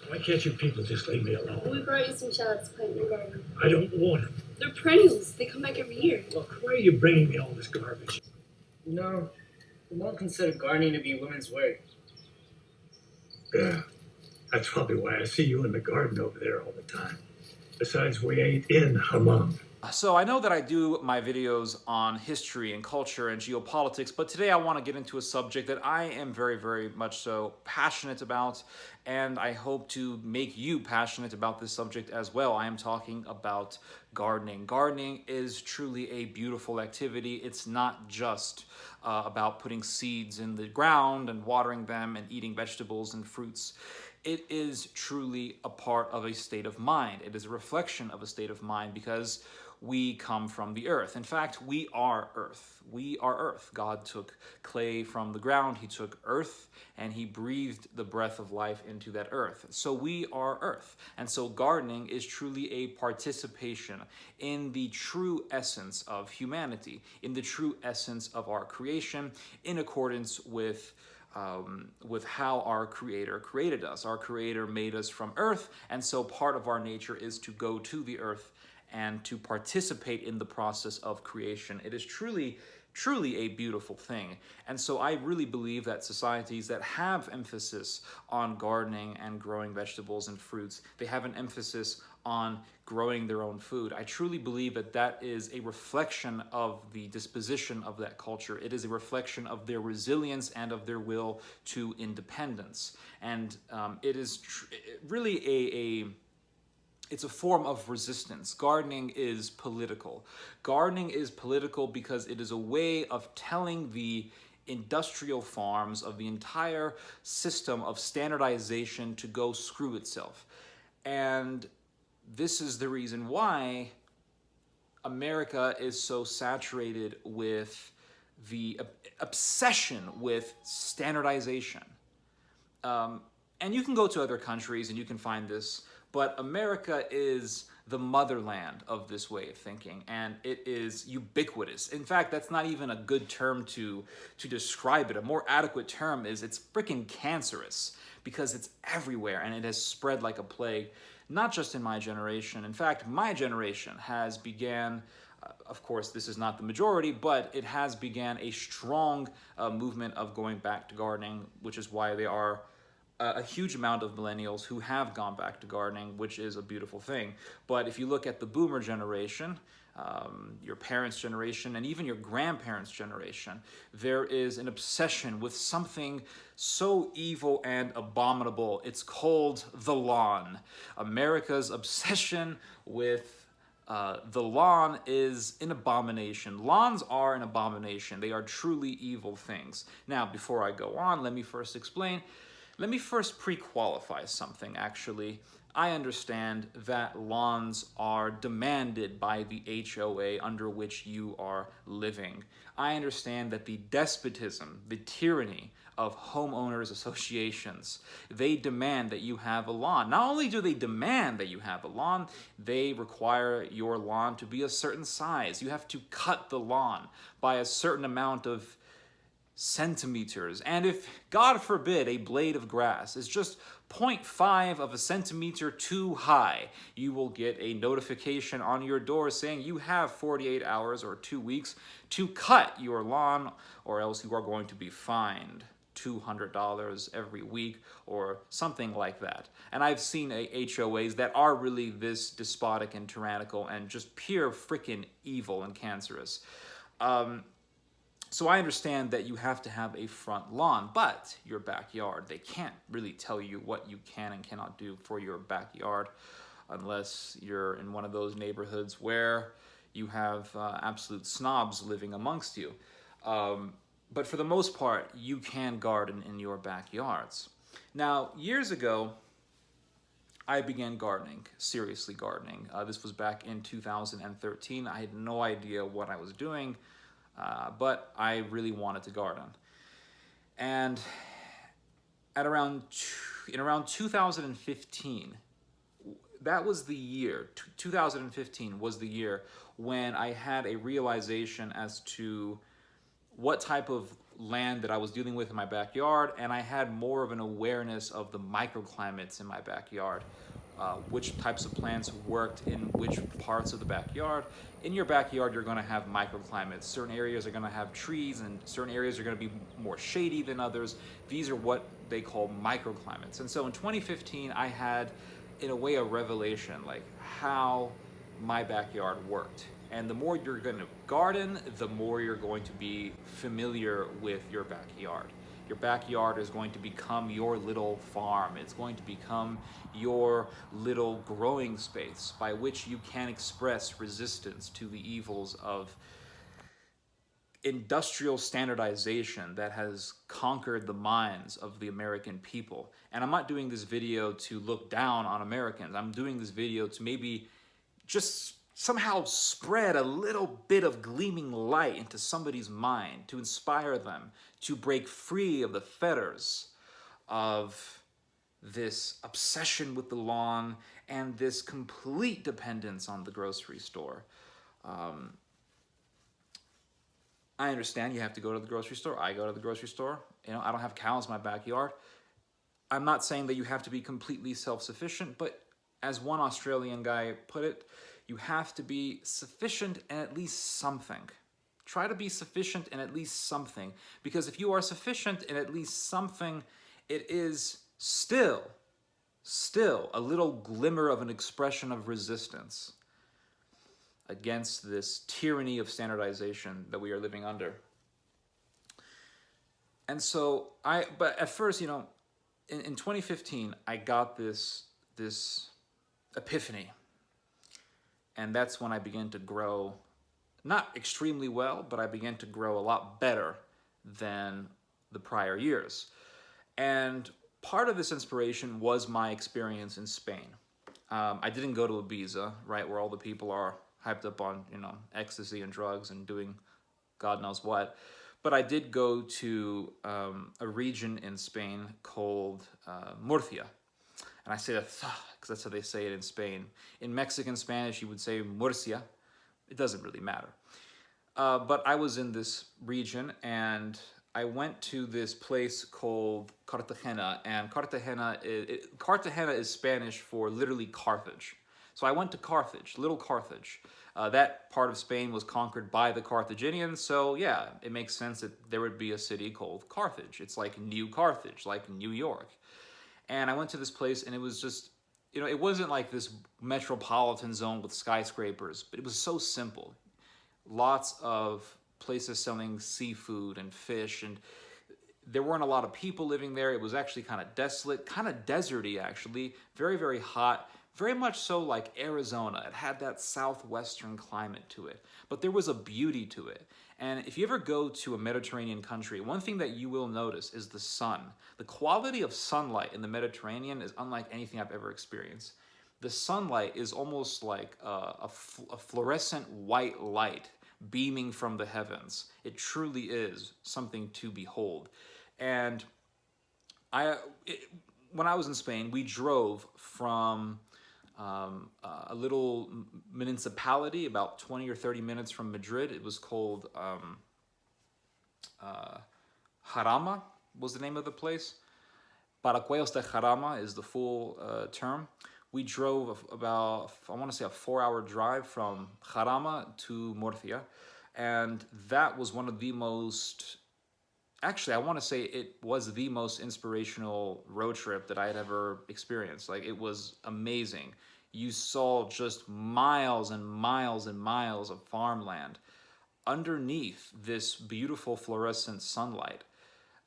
Why can't you people just leave me alone? We brought you some shallots to plant in your garden. I don't want them. They're perennials. They come back every year. Look, why are you bringing me all this garbage? No, we don't consider gardening to be women's work. Yeah, that's probably why I see you in the garden over there all the time. Besides, we ain't in Hammam. So I know that I do my videos on history and culture and geopolitics, but today I want to get into a subject that I am very, very much so passionate about, and I hope to make you passionate about this subject as well. I am talking about gardening. Gardening is truly a beautiful activity. It's not just about putting seeds in the ground and watering them and eating vegetables and fruits. It is truly a part of a state of mind. It is a reflection of a state of mind because we come from the earth. In fact, we are earth. We are earth. God took clay from the ground. He took earth and he breathed the breath of life into that earth. So we are earth. And so gardening is truly a participation in the true essence of humanity, in the true essence of our creation, in accordance with how our Creator created us. Our Creator made us from earth, and so part of our nature is to go to the earth and to participate in the process of creation. It is truly a beautiful thing. And so I really believe that societies that have emphasis on gardening and growing vegetables and fruits, they have an emphasis on growing their own food. I truly believe that that is a reflection of the disposition of that culture. It is a reflection of their resilience and of their will to independence. And it is really it's a form of resistance. Gardening is political. Gardening is political because it is a way of telling the industrial farms of the entire system of standardization to go screw itself. And this is the reason why America is so saturated with the obsession with standardization. And you can go to other countries and you can find this, but America is the motherland of this way of thinking, and it is ubiquitous. In fact, that's not even a good term to describe it. A more adequate term is it's freaking cancerous because it's everywhere and it has spread like a plague, not just in my generation. In fact, my generation has began, of course, this is not the majority, but it has began a strong movement of going back to gardening, which is why they are a huge amount of millennials who have gone back to gardening, which is a beautiful thing. But if you look at the boomer generation, your parents' generation, and even your grandparents' generation, there is an obsession with something so evil and abominable. It's called the lawn. America's obsession with the lawn is an abomination. Lawns are an abomination. They are truly evil things. Now, before I go on, let me first pre-qualify something, actually. I understand that lawns are demanded by the HOA under which you are living. I understand that the despotism, the tyranny of homeowners associations, they demand that you have a lawn. Not only do they demand that you have a lawn, they require your lawn to be a certain size. You have to cut the lawn by a certain amount of centimeters, and if, God forbid, a blade of grass is just 0.5 of a centimeter too high, you will get a notification on your door saying you have 48 hours or 2 weeks to cut your lawn, or else you are going to be fined $200 every week or something like that. And I've seen HOAs that are really this despotic and tyrannical and just pure freaking evil and cancerous. So I understand that you have to have a front lawn, but your backyard, they can't really tell you what you can and cannot do for your backyard unless you're in one of those neighborhoods where you have absolute snobs living amongst you. But for the most part, you can garden in your backyards. Now, years ago, I began gardening, seriously gardening. This was back in 2013. I had no idea what I was doing. But I really wanted to garden. And in around 2015, that was the year, 2015 was the year when I had a realization as to what type of land that I was dealing with in my backyard, and I had more of an awareness of the microclimates in my backyard. Which types of plants worked in which parts of the backyard. In your backyard, you're going to have microclimates. Certain areas are going to have trees, and certain areas are going to be more shady than others. These are what they call microclimates. And so in 2015, I had, in a way, a revelation, like how my backyard worked. And the more you're going to garden, the more you're going to be familiar with your backyard. Your backyard is going to become your little farm. It's going to become your little growing space by which you can express resistance to the evils of industrial standardization that has conquered the minds of the American people. And I'm not doing this video to look down on Americans. I'm doing this video to maybe just somehow spread a little bit of gleaming light into somebody's mind, to inspire them to break free of the fetters of this obsession with the lawn and this complete dependence on the grocery store. I understand you have to go to the grocery store. I go to the grocery store. You know, I don't have cows in my backyard. I'm not saying that you have to be completely self-sufficient, but as one Australian guy put it, you have to be sufficient in at least something. Try to be sufficient in at least something, because if you are sufficient in at least something, it is still a little glimmer of an expression of resistance against this tyranny of standardization that we are living under. And so but at first, you know, in 2015, I got this epiphany. And that's when I began to grow, not extremely well, but I began to grow a lot better than the prior years. And part of this inspiration was my experience in Spain. I didn't go to Ibiza, right, where all the people are hyped up on, you know, ecstasy and drugs and doing God knows what. But I did go to a region in Spain called Murcia. And I say that because that's how they say it in Spain. In Mexican Spanish, you would say Murcia. It doesn't really matter. But I was in this region, and I went to this place called Cartagena. And Cartagena is Spanish for literally Carthage. So I went to Carthage, little Carthage. That part of Spain was conquered by the Carthaginians, so yeah, it makes sense that there would be a city called Carthage. It's like New Carthage, like New York. And I went to this place, and it was just, you know, it wasn't like this metropolitan zone with skyscrapers, but it was so simple. Lots of places selling seafood and fish, and there weren't a lot of people living there. It was actually kind of desolate, kind of deserty actually, very, very hot, very much so like Arizona. It had that southwestern climate to it, but there was a beauty to it. And if you ever go to a Mediterranean country, one thing that you will notice is the sun. The quality of sunlight in the Mediterranean is unlike anything I've ever experienced. The sunlight is almost like a fluorescent white light beaming from the heavens. It truly is something to behold. And when I was in Spain, we drove from a little municipality about 20 or 30 minutes from Madrid. It was called Jarama was the name of the place. Paracuellos de Jarama is the full term. We drove about, I want to say, a 4-hour drive from Jarama to Murcia. And that was one of the most, actually, I want to say it was the most inspirational road trip that I had ever experienced. Like, it was amazing. You saw just miles and miles and miles of farmland underneath this beautiful fluorescent sunlight.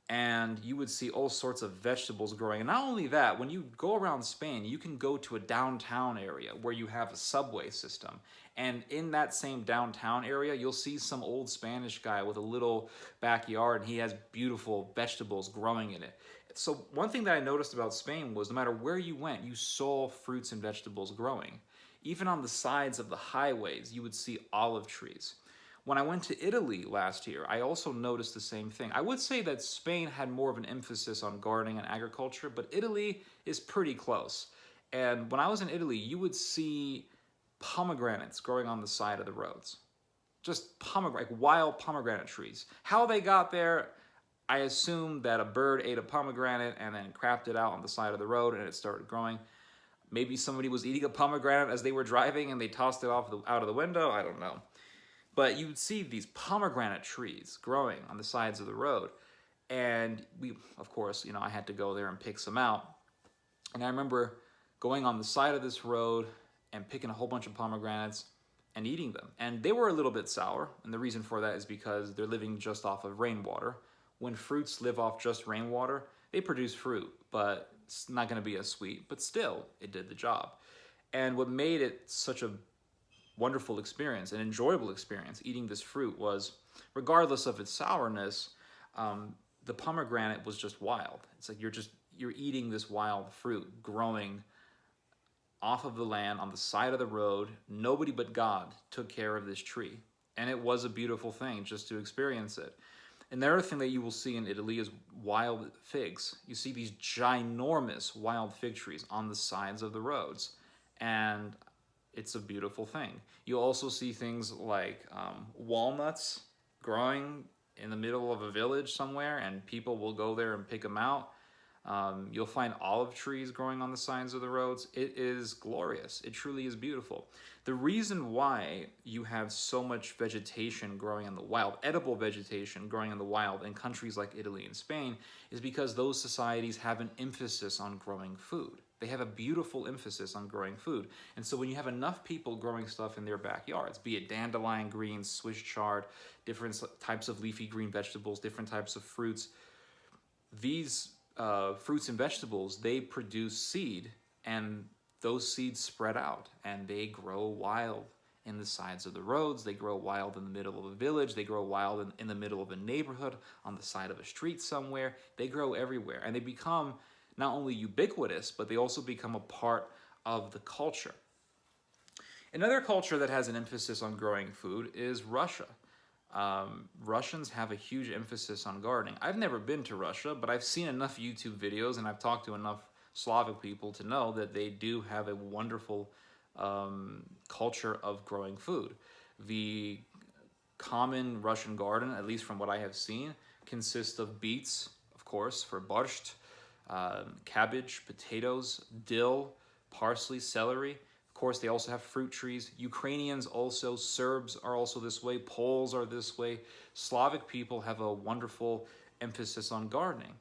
And you would see all sorts of vegetables growing. And not only that, when you go around Spain, you can go to a downtown area where you have a subway system. And in that same downtown area, you'll see some old Spanish guy with a little backyard, and he has beautiful vegetables growing in it. So one thing that I noticed about Spain was no matter where you went, you saw fruits and vegetables growing. Even on the sides of the highways, you would see olive trees. When I went to Italy last year, I also noticed the same thing. I would say that Spain had more of an emphasis on gardening and agriculture, but Italy is pretty close. And when I was in Italy, you would see pomegranates growing on the side of the roads. Just pomegranate, like wild pomegranate trees. How they got there, I assume that a bird ate a pomegranate and then crapped it out on the side of the road and it started growing. Maybe somebody was eating a pomegranate as they were driving and they tossed it out of the window. I don't know. But you would see these pomegranate trees growing on the sides of the road. And we, of course, I had to go there and pick some out. And I remember going on the side of this road and picking a whole bunch of pomegranates and eating them. And they were a little bit sour. And the reason for that is because they're living just off of rainwater. When fruits live off just rainwater, they produce fruit, but it's not going to be as sweet. But still, it did the job. And what made it such a wonderful experience, an enjoyable experience, eating this fruit was, regardless of its sourness, the pomegranate was just wild. It's like you're eating this wild fruit growing off of the land on the side of the road. Nobody but God took care of this tree. And it was a beautiful thing just to experience it. Another thing that you will see in Italy is wild figs. You see these ginormous wild fig trees on the sides of the roads. And it's a beautiful thing. You also see things like walnuts growing in the middle of a village somewhere, and people will go there and pick them out. You'll find olive trees growing on the sides of the roads. It is glorious. It truly is beautiful. The reason why you have so much vegetation growing in the wild, edible vegetation growing in the wild in countries like Italy and Spain, is because those societies have an emphasis on growing food. They have a beautiful emphasis on growing food. And so when you have enough people growing stuff in their backyards, be it dandelion greens, Swiss chard, different types of leafy green vegetables, different types of fruits, these fruits and vegetables, they produce seed, and those seeds spread out and they grow wild in the sides of the roads. They grow wild in the middle of a village. They grow wild in the middle of a neighborhood, on the side of a street somewhere. They grow everywhere, and they become not only ubiquitous, but they also become a part of the culture. Another culture that has an emphasis on growing food is Russia. Russians have a huge emphasis on gardening. I've never been to Russia, but I've seen enough YouTube videos and I've talked to enough Slavic people to know that they do have a wonderful culture of growing food. The common Russian garden, at least from what I have seen, consists of beets, of course, for borscht, cabbage, potatoes, dill, parsley, celery. Of course, they also have fruit trees. Ukrainians also, Serbs are also this way, Poles are this way. Slavic people have a wonderful emphasis on gardening.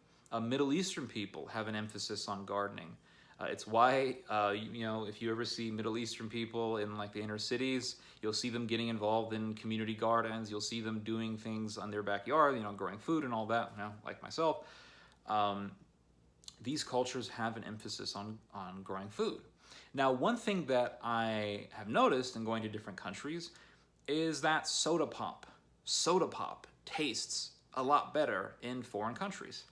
Middle Eastern people have an emphasis on gardening. It's why, if you ever see Middle Eastern people in like the inner cities, you'll see them getting involved in community gardens. You'll see them doing things on their backyard, growing food and all that, like myself. These cultures have an emphasis on growing food. Now, one thing that I have noticed in going to different countries is that soda pop tastes a lot better in foreign countries.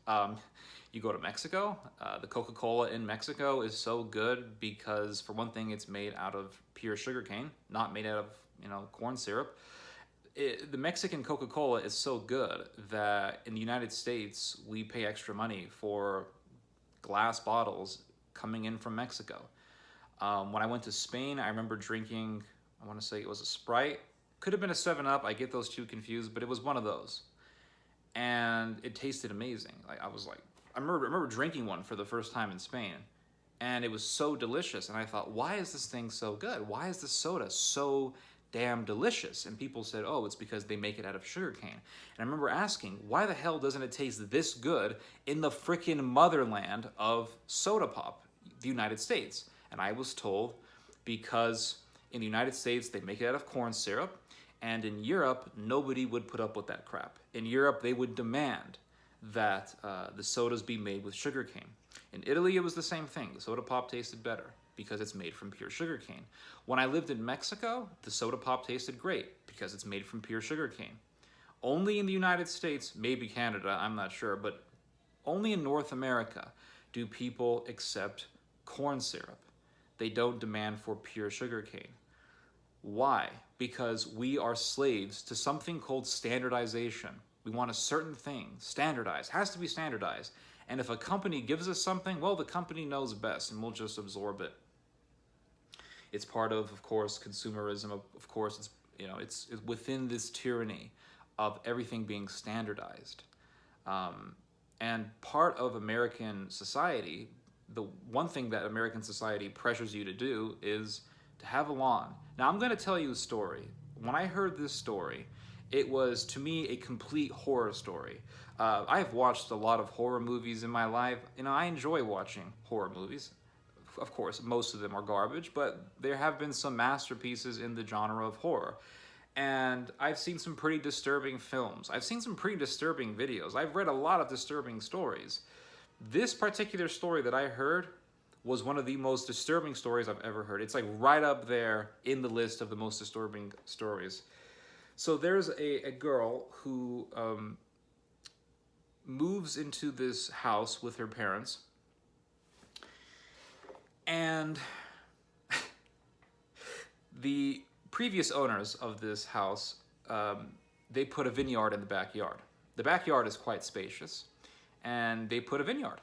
You go to Mexico, the Coca-Cola in Mexico is so good because, for one thing, it's made out of pure sugarcane, not made out of corn syrup. The Mexican Coca-Cola is so good that in the United States, we pay extra money for glass bottles coming in from Mexico. When I went to Spain, I remember drinking, I want to say it was a Sprite. Could have been a 7-Up. I get those two confused, but it was one of those. And it tasted amazing. I remember drinking one for the first time in Spain, and it was so delicious. And I thought, why is this thing so good? Why is this soda so damn delicious? And people said, oh, it's because they make it out of sugarcane. And I remember asking, why the hell doesn't it taste this good in the frickin' motherland of soda pop, the United States? And I was told because in the United States, they make it out of corn syrup, and in Europe, nobody would put up with that crap. In Europe, they would demand that the sodas be made with sugarcane. In Italy, it was the same thing. The soda pop tasted better because it's made from pure sugarcane. When I lived in Mexico, the soda pop tasted great because it's made from pure sugarcane. Only in the United States, maybe Canada, I'm not sure, but only in North America do people accept corn syrup. They don't demand for pure sugarcane. Why? Because we are slaves to something called standardization. We want a certain thing standardized, has to be standardized. And if a company gives us something, well, the company knows best and we'll just absorb it. It's part of course, consumerism. Of course, it's within this tyranny of everything being standardized. And part of American society, the one thing that American society pressures you to do is to have a lawn. Now, I'm going to tell you a story. When I heard this story, it was, to me, a complete horror story. I have watched a lot of horror movies in my life. You know, I enjoy watching horror movies. Of course, most of them are garbage, but there have been some masterpieces in the genre of horror. And I've seen some pretty disturbing films. I've seen some pretty disturbing videos. I've read a lot of disturbing stories. This particular story that I heard was one of the most disturbing stories I've ever heard. It's like right up there in the list of the most disturbing stories. So there's a girl who moves into this house with her parents. And the previous owners of this house, they put a vineyard in the backyard. The backyard is quite spacious, and they put a vineyard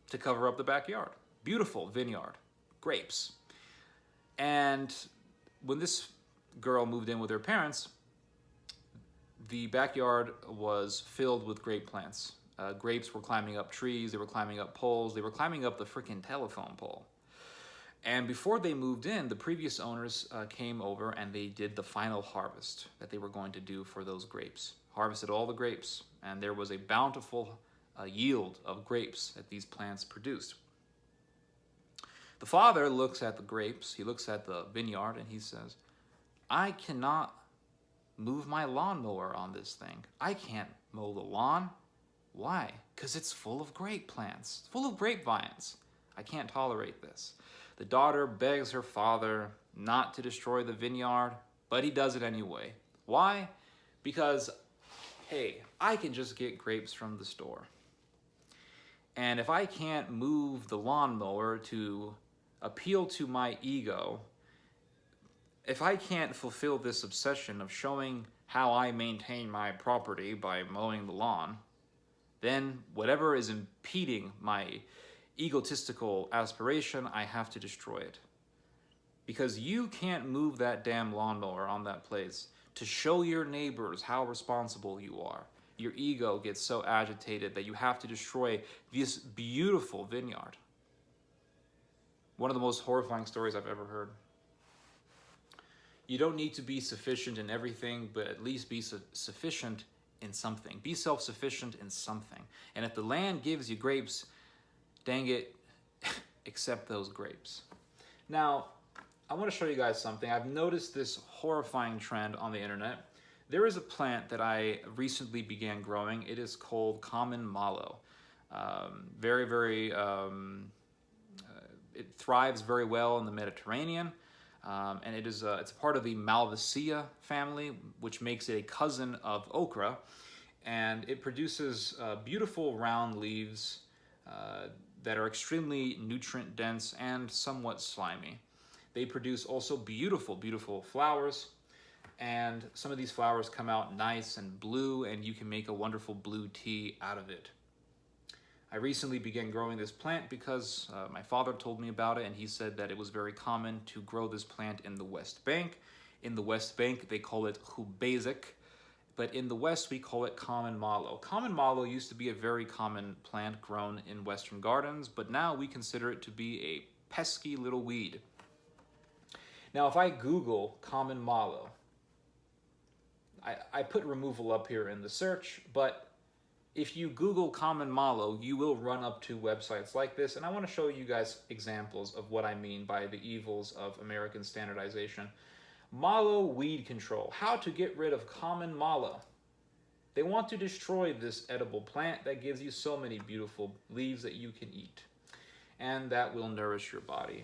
to cover up the backyard. Beautiful vineyard, grapes. And when this girl moved in with her parents, the backyard was filled with grape plants. Grapes were climbing up trees, they were climbing up poles, they were climbing up the freaking telephone pole. And before they moved in, the previous owners came over and they did the final harvest that they were going to do for those grapes. Harvested all the grapes, and there was a bountiful yield of grapes that these plants produced. The father looks at the grapes, he looks at the vineyard, and he says, I cannot move my lawnmower on this thing. I can't mow the lawn. Why? Because it's full of grape plants, full of grapevines. I can't tolerate this. The daughter begs her father not to destroy the vineyard, but he does it anyway. Why? Because, hey, I can just get grapes from the store. And if I can't move the lawnmower to appeal to my ego, if I can't fulfill this obsession of showing how I maintain my property by mowing the lawn, then whatever is impeding my egotistical aspiration, I have to destroy it. Because you can't move that damn lawnmower on that place to show your neighbors how responsible you are. Your ego gets so agitated that you have to destroy this beautiful vineyard. One of the most horrifying stories I've ever heard. You don't need to be sufficient in everything, but at least be sufficient in something. Be self-sufficient in something. And if the land gives you grapes, dang it, accept those grapes. Now, I want to show you guys something. I've noticed this horrifying trend on the internet. There is a plant that I recently began growing. It is called common mallow. It thrives very well in the Mediterranean. And it's a part of the Malvaceae family, which makes it a cousin of okra. And it produces beautiful round leaves that are extremely nutrient dense and somewhat slimy. They produce also beautiful, beautiful flowers. And some of these flowers come out nice and blue, and you can make a wonderful blue tea out of it. I recently began growing this plant because my father told me about it, and he said that it was very common to grow this plant in the West Bank. In the West Bank, they call it hubasic, but in the West, we call it common mallow. Common mallow used to be a very common plant grown in Western gardens, but now we consider it to be a pesky little weed. Now, if I Google common mallow, I put removal up here in the search, but if you Google common mallow, you will run up to websites like this, and I want to show you guys examples of what I mean by the evils of American standardization. Mallow weed control. How to get rid of common mallow. They want to destroy this edible plant that gives you so many beautiful leaves that you can eat, and that will nourish your body.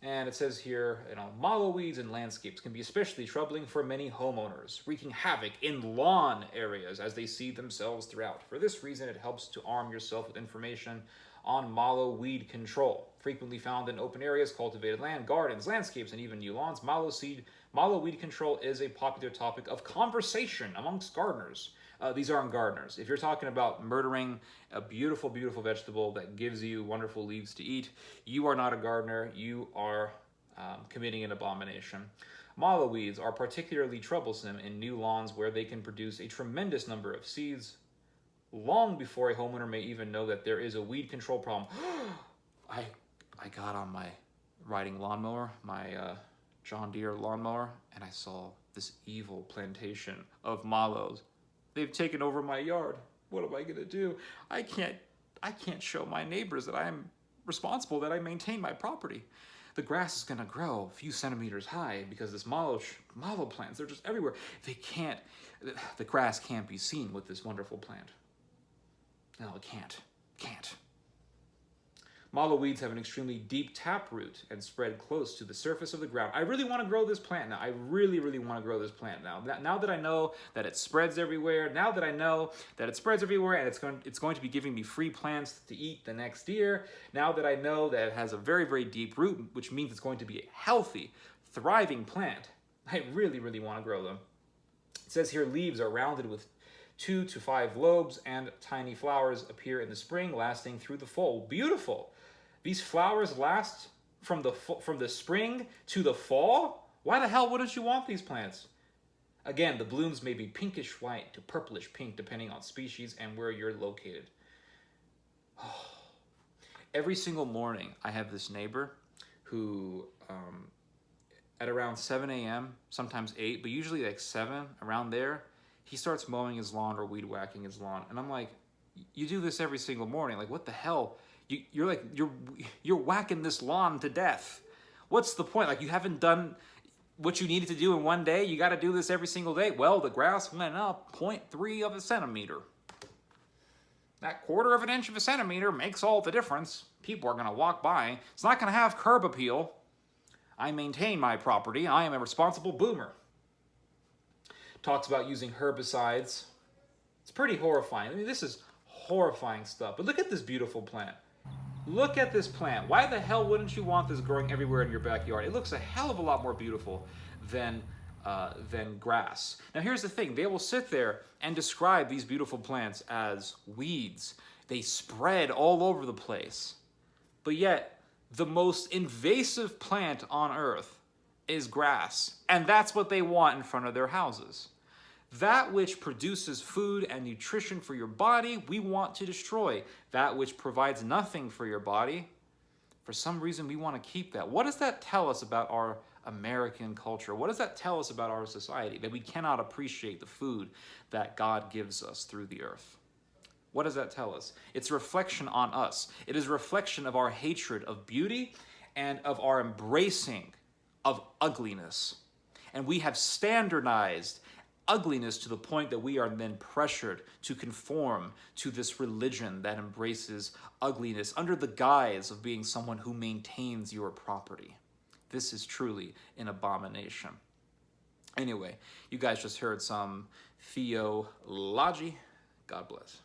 And it says here, mallow weeds in landscapes can be especially troubling for many homeowners, wreaking havoc in lawn areas as they see themselves throughout. For this reason, it helps to arm yourself with information on mallow weed control. Frequently found in open areas, cultivated land, gardens, landscapes, and even new lawns, mallow weed control is a popular topic of conversation amongst gardeners. These aren't gardeners. If you're talking about murdering a beautiful, beautiful vegetable that gives you wonderful leaves to eat, you are not a gardener. You are committing an abomination. Mallow weeds are particularly troublesome in new lawns where they can produce a tremendous number of seeds long before a homeowner may even know that there is a weed control problem. I got on my riding lawnmower, my John Deere lawnmower, and I saw this evil plantation of mallows. They've taken over my yard. What am I gonna do? I can't show my neighbors that I'm responsible, that I maintain my property. The grass is gonna grow a few centimeters high because this mallow plants, they're just everywhere. The grass can't be seen with this wonderful plant. No, it can't. Mallow weeds have an extremely deep taproot and spread close to the surface of the ground. I really want to grow this plant now. I really want to grow this plant now. Now that I know that it spreads everywhere, and it's going to be giving me free plants to eat the next year, now that I know that it has a very, very deep root, which means it's going to be a healthy, thriving plant, I really want to grow them. It says here leaves are rounded with 2 to 5 lobes, and tiny flowers appear in the spring, lasting through the fall. Beautiful. These flowers last from the spring to the fall? Why the hell wouldn't you want these plants? Again, the blooms may be pinkish white to purplish pink depending on species and where you're located. Every single morning, I have this neighbor who, at around 7 a.m., sometimes 8, but usually like 7, around there, he starts mowing his lawn or weed whacking his lawn. And I'm like, you do this every single morning. Like, what the hell? You're whacking this lawn to death. What's the point? Like, you haven't done what you needed to do in one day. You got to do this every single day. Well, the grass went up 0.3 of a centimeter. That 1/4 of an inch of a centimeter makes all the difference. People are going to walk by. It's not going to have curb appeal. I maintain my property. I am a responsible boomer. Talks about using herbicides. It's pretty horrifying. I mean, this is horrifying stuff. But look at this beautiful plant. Look at this plant. Why the hell wouldn't you want this growing everywhere in your backyard? It looks a hell of a lot more beautiful than grass. Now here's the thing. They will sit there and describe these beautiful plants as weeds. They spread all over the place. But yet, the most invasive plant on earth is grass. And that's what they want in front of their houses. That which produces food and nutrition for your body, we want to destroy. That which provides nothing for your body, for some reason we want to keep that. What does that tell us about our American culture? What does that tell us about our society? That we cannot appreciate the food that God gives us through the earth. What does that tell us? It's a reflection on us. It is a reflection of our hatred of beauty and of our embracing of ugliness. And we have standardized ugliness to the point that we are then pressured to conform to this religion that embraces ugliness under the guise of being someone who maintains your property. This is truly an abomination. Anyway, you guys just heard some theology. God bless.